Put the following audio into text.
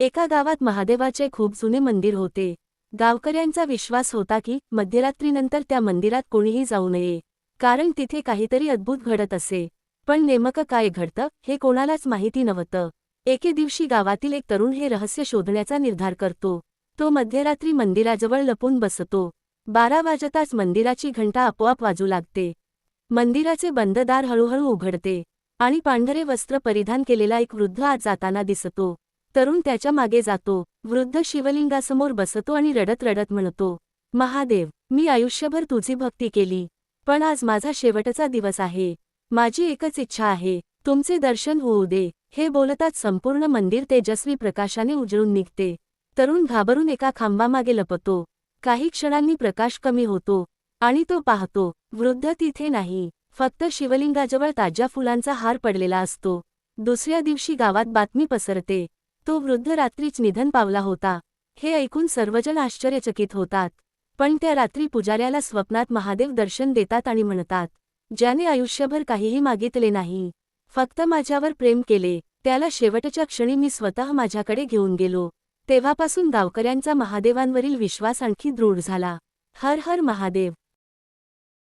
एका गावात महादेवाचे खूप जुने मंदिर होते। गावकऱ्यांचा विश्वास होता की मध्यरात्रीनंतर त्या मंदिरात कोणीही जाऊ नये, कारण तिथे काहीतरी अद्भुत घडत असे। पण नेमकं काय घडतं हे कोणालाच माहिती नव्हतं। एके दिवशी गावातील एक तरुण हे रहस्य शोधण्याचा निर्धार करतो। तो मध्यरात्री मंदिराजवळ लपून बसतो। 12 वाजताच मंदिराची घंटा आपोआप वाजू लागते। मंदिराचे बंद दार हळूहळू उघडते आणि पांढरे वस्त्र परिधान केलेला एक वृद्ध आत जाताना दिसतो। तरुण त्याच्या मागे जातो। वृद्ध शिवलिंगासमोर बसतो आणि रडत रडत म्हणतो, महादेव, मी आयुष्यभर तुझी भक्ती केली, पण आज माझा शेवटचा दिवस आहे। माझी एकच इच्छा आहे, तुमचे दर्शन होऊ दे। हे बोलताच संपूर्ण मंदिर तेजस्वी प्रकाशाने उजळून निघते। तरुण घाबरून एका खांबामागे लपतो। काही क्षणांनी प्रकाश कमी होतो आणि तो पाहतो, वृद्ध तिथे नाही, फक्त शिवलिंगाजवळ ताज्या फुलांचा हार पडलेला असतो। दुसऱ्या दिवशी गावात बातमी पसरते, तो वृद्ध रात्रीच निधन पावला होता। हे ऐकून सर्वजण आश्चर्यचकित होतात। पण त्या रात्री पुजाऱ्याला स्वप्नात महादेव दर्शन देतात आणि म्हणतात, ज्याने आयुष्यभर काहीही मागितले नाही, फक्त माझ्यावर प्रेम केले, त्याला शेवटच्या क्षणी मी स्वतः माझ्याकडे घेऊन गेलो। तेव्हापासून गावकऱ्यांचा महादेवांवरील विश्वास आणखी दृढ झाला। हर हर महादेव।